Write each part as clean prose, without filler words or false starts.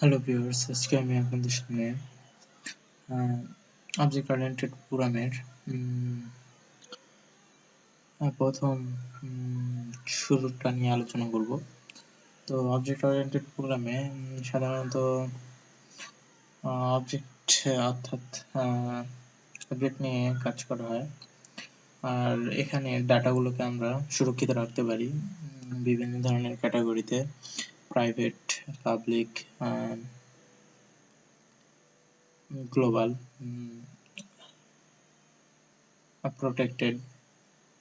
Hello viewers, আজকে আমি আপনাদের সামনে অবজেক্ট ওরিয়েন্টেড প্রোগ্রামের প্রথম শুরুটা নিয়ে আলোচনা করব। তো অবজেক্ট ওরিয়েন্টেড প্রোগ্রামে সাধারণত অবজেক্ট অর্থাৎ অবজেক্ট নিয়ে কাজ করা হয়, আর এখানে ডাটাগুলোকে আমরা সুরক্ষিত রাখতে পারি বিভিন্ন ধরনের ক্যাটাগরিতে: private, public, global, protected,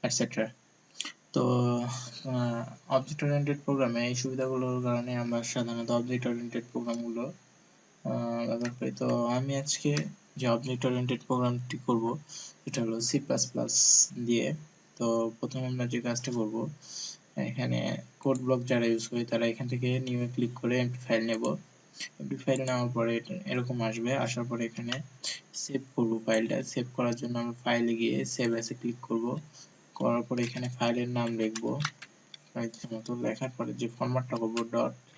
etc. তো অবজেক্ট ওরিয়েন্টেড প্রোগ্রামে এই সুবিধাগুলোর কারণে আমরা সাধারণত অবজেক্ট ওরিয়েন্টেড প্রোগ্রামগুলো ব্যবহার করি। তো আমি আজকে যে অবজেক্ট ওরিয়েন্টেড প্রোগ্রামটি করব এটা হলো সি++ দিয়ে। তো প্রথমে আমরা যে কাজটা করব, এখানে কোড ব্লক যারা ইউজ করি তারা এখান থেকে নিউ এ ক্লিক করে এমপি ফাইল নেব। এমপি ফাইল নেওয়ার পরে এরকম আসবে, আসার পরে এখানে সেভ করব ফাইলটা। সেভ করার জন্য আমরা ফাইলে গিয়ে সেভ অ্যাসে ক্লিক করব। করার পরে এখানে ফাইলের নাম লিখবো, মতো লেখার পরে যে ফরম্যাটটা করব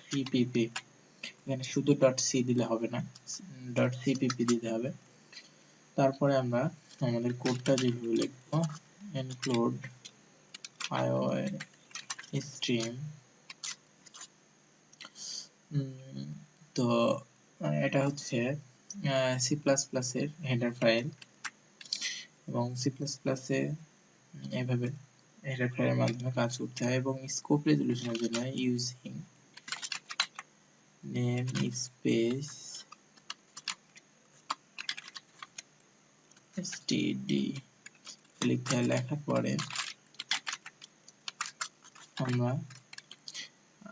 .cpp, এখানে শুধু .c দিলে হবে না, .cpp দিতে হবে। তারপরে আমরা আমাদের কোডটা যেভাবে লিখবো, include iostream, তো এটা হচ্ছে C++ এর হেডার ফাইল, এবং C++ এ এভাবে হেডার ফাইলের মাধ্যমে কাজ করতে হয়। এবং স্কোপ রেজুলেশনের জন্য ইউজিং নেম স্পেস std লিখতে হয়। লেখার পরে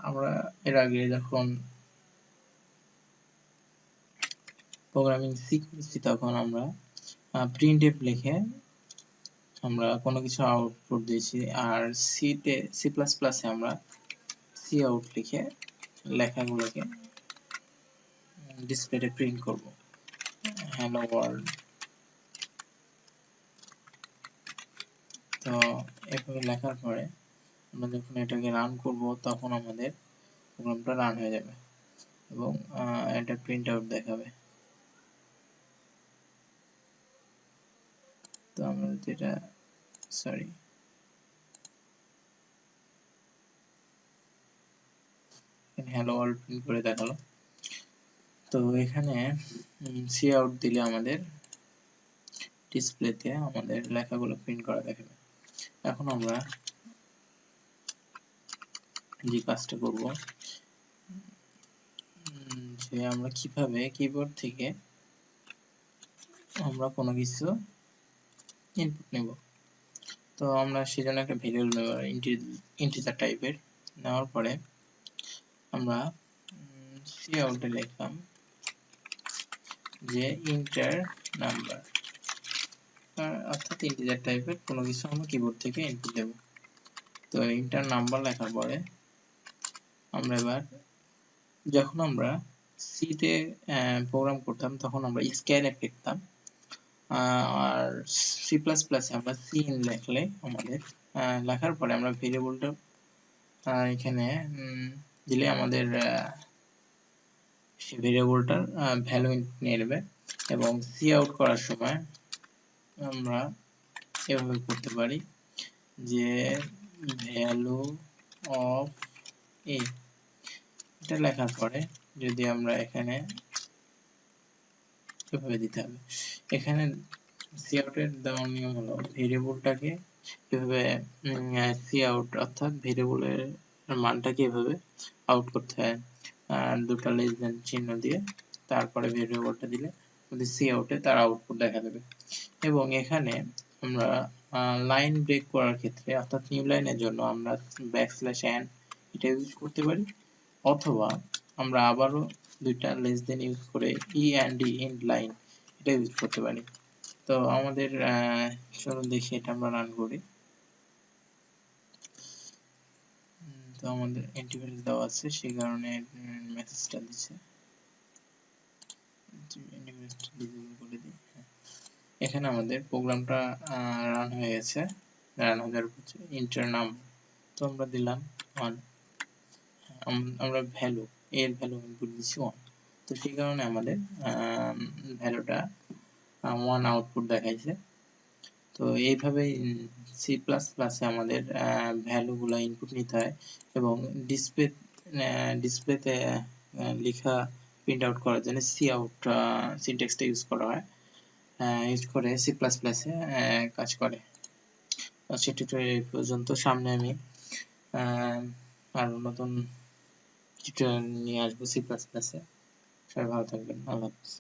আমরা এর আগে যখন প্রোগ্রামিং শিখেছি তখন আমরা printf লিখে আমরা কোনো কিছু আউটপুট দিয়েছি, আর C++ এ আমরা cout লিখে লেখাগুলোকে ডিসপ্লেতে প্রিন্ট করব, hello world। তো এভাবে লেখার পরে আমরা যখন এটাকে রান করব তখন আমাদের প্রোগ্রামটা রান হয়ে যাবে এবং এটা প্রিন্ট আউট দেখাবে। তো আমরা যেটা hello world প্রিন্ট করে দেখালো। তো এখানে cout দিলে আমাদের ডিসপ্লেতে আমাদের লেখাগুলো প্রিন্ট করা দেখাবে। এখন আমরা যে কাজটা করব, যে আমরা কিভাবে কিবোর্ড থেকে আমরা কোনো কিছু ইনপুট নেব। তো আমরা সেজন্য একটা ভেরিয়েবল নেব ইন্টিজার টাইপের। নেওয়ার পরে আমরা cout এ লিখলাম যে ইন্টার নাম্বার, অর্থাৎ ইন্টিজার টাইপের কোনো কিছু আমরা কিবোর্ড থেকে ইনপুট দেব। তো ইন্টার নাম্বার লেখার পরে আমরা এবার যখন আমরা সি তে প্রোগ্রাম করতাম তখন আমরা স্কেলের লিখতাম, আর C++ এ আমরা সিন লিখলে আমাদের লেখার পরে আমরা ভেরিয়েবলটা এখানে দিলে আমাদের সেই ভেরিয়েবলটার ভ্যালু নিয়ে নেবে। এবং সি আউট করার সময় আমরা এভাবে করতে পারি যে ভ্যালু অফ এ, এটা লেখার পরে যদি আমরা এখানে এভাবে দিতে হবে। এখানে cout এর দেওয়ার নিয়ম হলো ভেরিয়েবলটাকে এভাবে cout অর্থাৎ ভেরিয়েবলের মানটাকে এভাবে আউট করতে হয়, দুটো লেস দেন চিহ্ন দিয়ে তারপরে ভেরিয়েবলটা দিলে যদি cout এ তার আউটপুট দেখা দেবে। এবং এখানে আমরা লাইন ব্রেক করার ক্ষেত্রে অর্থাৎ নিউ লাইনের জন্য আমরা \n এটা ইউজ করতে পারি, অথবা আমরা আবারও দুইটা লেস দেন ইউজ করে end লাইন এটা ইউজ করতে পারি। তো আমাদের চলুন দেখি এটা আমরা রান করি। তো আমাদের অ্যান্টিভাইরাস দেওয়া আছে সেই কারণে মেসেজটা দিচ্ছে, অ্যান্টিভাইরাসটা ডিসেবল করে দিই। এখানে আমাদের প্রোগ্রামটা রান হয়ে গেছে। রান হওয়ার পর ইন্টার নাম তো আমরা দিলাম 1, আমরা ভ্যালু এর ভ্যালু ইনপুট দিচ্ছি 1। তো সেই কারণে আমাদের ভ্যালুটা 1 আউটপুট দেখাইছে। তো এইভাবেই সি প্লাস প্লাসে আমাদের ভ্যালুগুলো ইনপুট নিতে হয় এবং ডিসপ্লেতে লেখা প্রিন্ট আউট করার জন্য সি আউট সিনট্যাক্সটা ইউজ করা হয়, ইউজ করে সি প্লাস প্লাসে কাজ করে। আজকের টিউটোরিয়াল এই পর্যন্ত। সামনে আমি আরো নতুন টিউটোরিয়াল নিয়ে আসবো সি প্লাস প্লাসে। সবাই ভালো থাকবেন। আল্লাহ হাফেজ।